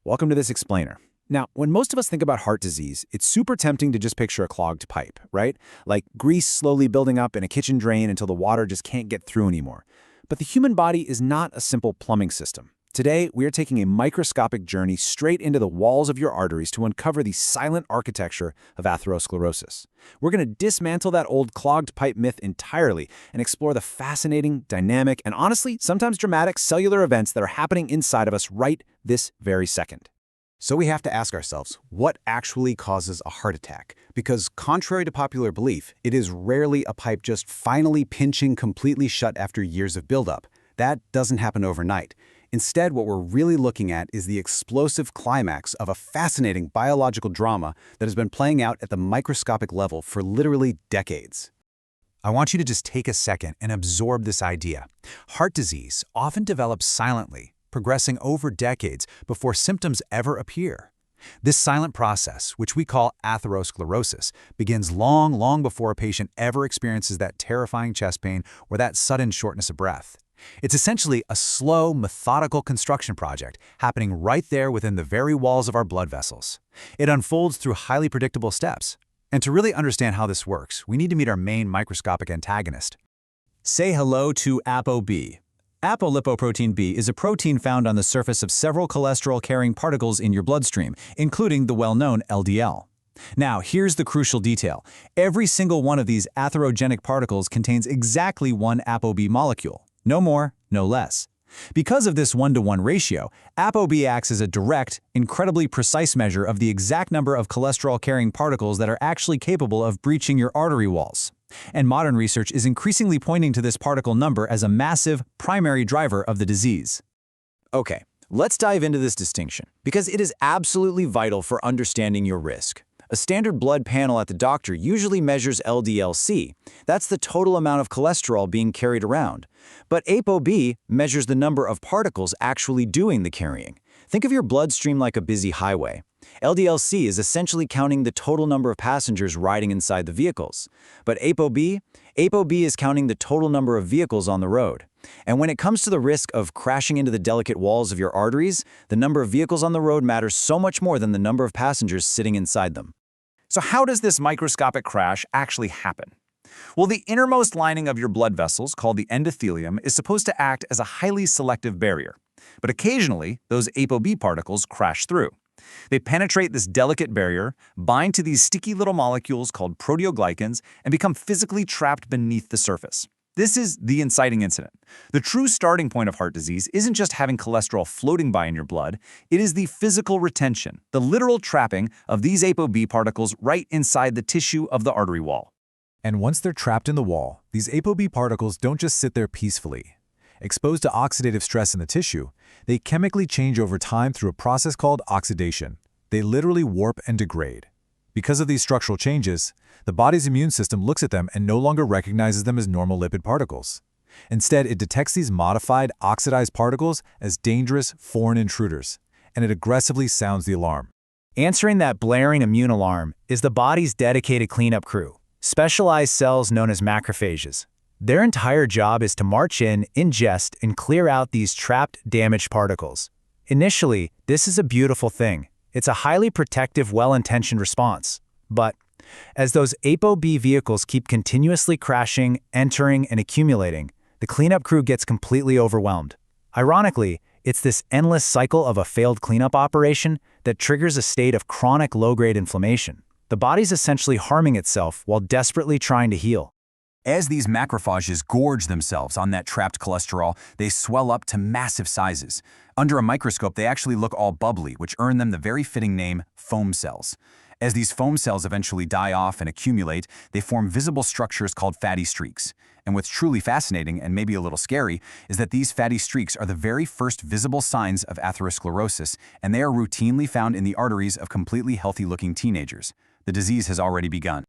Welcome to this explainer. Now, when most of us think about heart disease, it's super tempting to just picture a clogged pipe, right? Like grease slowly building up in a kitchen drain until the water just can't get through anymore. But the human body is not a simple plumbing system. Today, we are taking a microscopic journey straight into the walls of your arteries to uncover the silent architecture of atherosclerosis. We're going to dismantle that old clogged pipe myth entirely and explore the fascinating, dynamic, and honestly, sometimes dramatic cellular events that are happening inside of us right this very second. So we have to ask ourselves, what actually causes a heart attack? Because contrary to popular belief, it is rarely a pipe just finally pinching completely shut after years of buildup. That doesn't happen overnight. Instead, what we're really looking at is the explosive climax of a fascinating biological drama that has been playing out at the microscopic level for literally decades. I want you to just take a second and absorb this idea. Heart disease often develops silently, progressing over decades before symptoms ever appear. This silent process, which we call atherosclerosis, begins long before a patient ever experiences that terrifying chest pain or that sudden shortness of breath. It's essentially a slow, methodical construction project happening right there within the very walls of our blood vessels. It unfolds through highly predictable steps. And to really understand how this works, we need to meet our main microscopic antagonist. Say hello to ApoB. Apolipoprotein B is a protein found on the surface of several cholesterol-carrying particles in your bloodstream, including the well-known LDL. Now, here's the crucial detail. Every single one of these atherogenic particles contains exactly one ApoB molecule. No more, no less. Because of this 1-to-1 ratio, ApoB acts as a direct, incredibly precise measure of the exact number of cholesterol-carrying particles that are actually capable of breaching your artery walls. And modern research is increasingly pointing to this particle number as a massive, primary driver of the disease. Okay, let's dive into this distinction, because it is absolutely vital for understanding your risk. A standard blood panel at the doctor usually measures LDL-C. That's the total amount of cholesterol being carried around. But ApoB measures the number of particles actually doing the carrying. Think of your bloodstream like a busy highway. LDL-C is essentially counting the total number of passengers riding inside the vehicles. But ApoB is counting the total number of vehicles on the road. And when it comes to the risk of crashing into the delicate walls of your arteries, the number of vehicles on the road matters so much more than the number of passengers sitting inside them. So how does this microscopic crash actually happen? Well, the innermost lining of your blood vessels, called the endothelium, is supposed to act as a highly selective barrier. But occasionally, those ApoB particles crash through. They penetrate this delicate barrier, bind to these sticky little molecules called proteoglycans, and become physically trapped beneath the surface. This is the inciting incident. The true starting point of heart disease isn't just having cholesterol floating by in your blood, it is the physical retention, the literal trapping of these ApoB particles right inside the tissue of the artery wall. And once they're trapped in the wall, these ApoB particles don't just sit there peacefully. Exposed to oxidative stress in the tissue, they chemically change over time through a process called oxidation. They literally warp and degrade. Because of these structural changes, the body's immune system looks at them and no longer recognizes them as normal lipid particles. Instead, it detects these modified, oxidized particles as dangerous, foreign intruders, and it aggressively sounds the alarm. Answering that blaring immune alarm is the body's dedicated cleanup crew, specialized cells known as macrophages. Their entire job is to march in, ingest, and clear out these trapped, damaged particles. Initially, this is a beautiful thing. It's a highly protective, well-intentioned response. But as those ApoB vehicles keep continuously crashing, entering, and accumulating, the cleanup crew gets completely overwhelmed. Ironically, it's this endless cycle of a failed cleanup operation that triggers a state of chronic low-grade inflammation. The body's essentially harming itself while desperately trying to heal. As these macrophages gorge themselves on that trapped cholesterol, they swell up to massive sizes. Under a microscope, they actually look all bubbly, which earn them the very fitting name foam cells. As these foam cells eventually die off and accumulate, they form visible structures called fatty streaks. And what's truly fascinating, and maybe a little scary, is that these fatty streaks are the very first visible signs of atherosclerosis, and they are routinely found in the arteries of completely healthy-looking teenagers. The disease has already begun.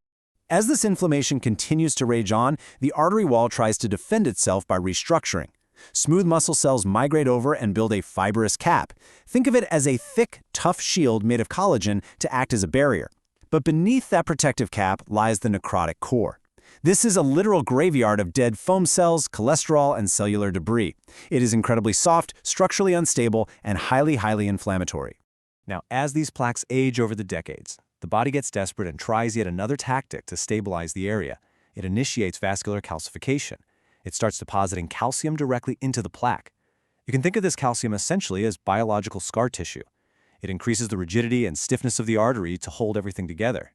As this inflammation continues to rage on, the artery wall tries to defend itself by restructuring. Smooth muscle cells migrate over and build a fibrous cap. Think of it as a thick, tough shield made of collagen to act as a barrier. But beneath that protective cap lies the necrotic core. This is a literal graveyard of dead foam cells, cholesterol, and cellular debris. It is incredibly soft, structurally unstable, and highly inflammatory. Now, as these plaques age over the decades, the body gets desperate and tries yet another tactic to stabilize the area. It initiates vascular calcification. It starts depositing calcium directly into the plaque. You can think of this calcium essentially as biological scar tissue. It increases the rigidity and stiffness of the artery to hold everything together.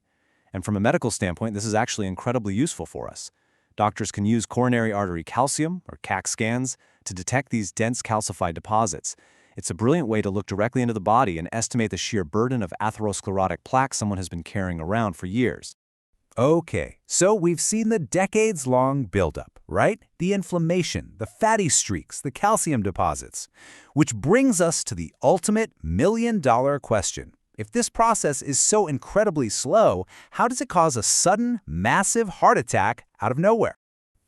And from a medical standpoint, this is actually incredibly useful for us. Doctors can use coronary artery calcium, or CAC scans, to detect these dense calcified deposits. It's a brilliant way to look directly into the body and estimate the sheer burden of atherosclerotic plaque someone has been carrying around for years. Okay, so we've seen the decades-long buildup, right? The inflammation, the fatty streaks, the calcium deposits. Which brings us to the ultimate million-dollar question. If this process is so incredibly slow, how does it cause a sudden, massive heart attack out of nowhere?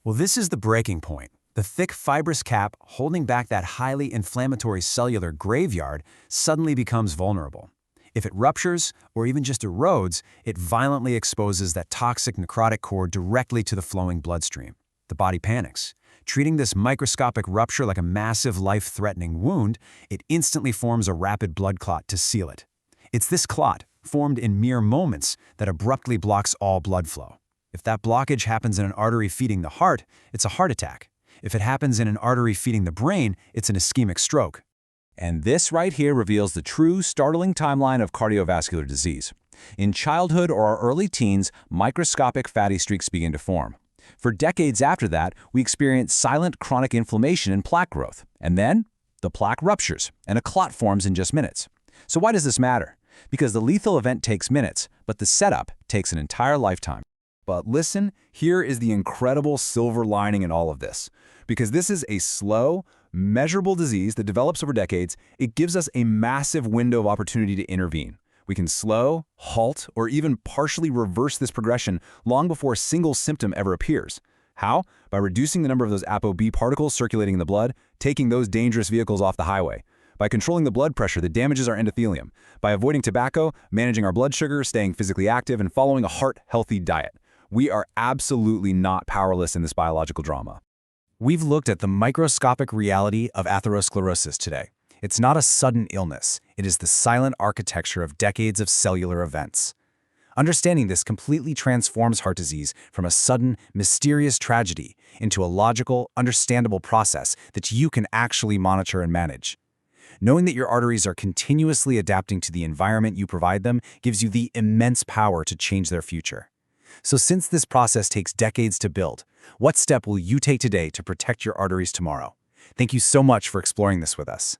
Well, this is the breaking point. The thick fibrous cap holding back that highly inflammatory cellular graveyard suddenly becomes vulnerable. If it ruptures, or even just erodes, it violently exposes that toxic necrotic core directly to the flowing bloodstream. The body panics. Treating this microscopic rupture like a massive life-threatening wound, it instantly forms a rapid blood clot to seal it. It's this clot, formed in mere moments, that abruptly blocks all blood flow. If that blockage happens in an artery feeding the heart, it's a heart attack. If it happens in an artery feeding the brain, it's an ischemic stroke. And this right here reveals the true, startling timeline of cardiovascular disease. In childhood or our early teens, microscopic fatty streaks begin to form. For decades after that, we experience silent chronic inflammation and plaque growth. And then, the plaque ruptures, and a clot forms in just minutes. So why does this matter? Because the lethal event takes minutes, but the setup takes an entire lifetime. But listen, here is the incredible silver lining in all of this. Because this is a slow, measurable disease that develops over decades, it gives us a massive window of opportunity to intervene. We can slow, halt, or even partially reverse this progression long before a single symptom ever appears. How? By reducing the number of those ApoB particles circulating in the blood, taking those dangerous vehicles off the highway. By controlling the blood pressure that damages our endothelium. By avoiding tobacco, managing our blood sugar, staying physically active, and following a heart-healthy diet. We are absolutely not powerless in this biological drama. We've looked at the microscopic reality of atherosclerosis today. It's not a sudden illness. It is the silent architecture of decades of cellular events. Understanding this completely transforms heart disease from a sudden, mysterious tragedy into a logical, understandable process that you can actually monitor and manage. Knowing that your arteries are continuously adapting to the environment you provide them gives you the immense power to change their future. So since this process takes decades to build, what step will you take today to protect your arteries tomorrow? Thank you so much for exploring this with us.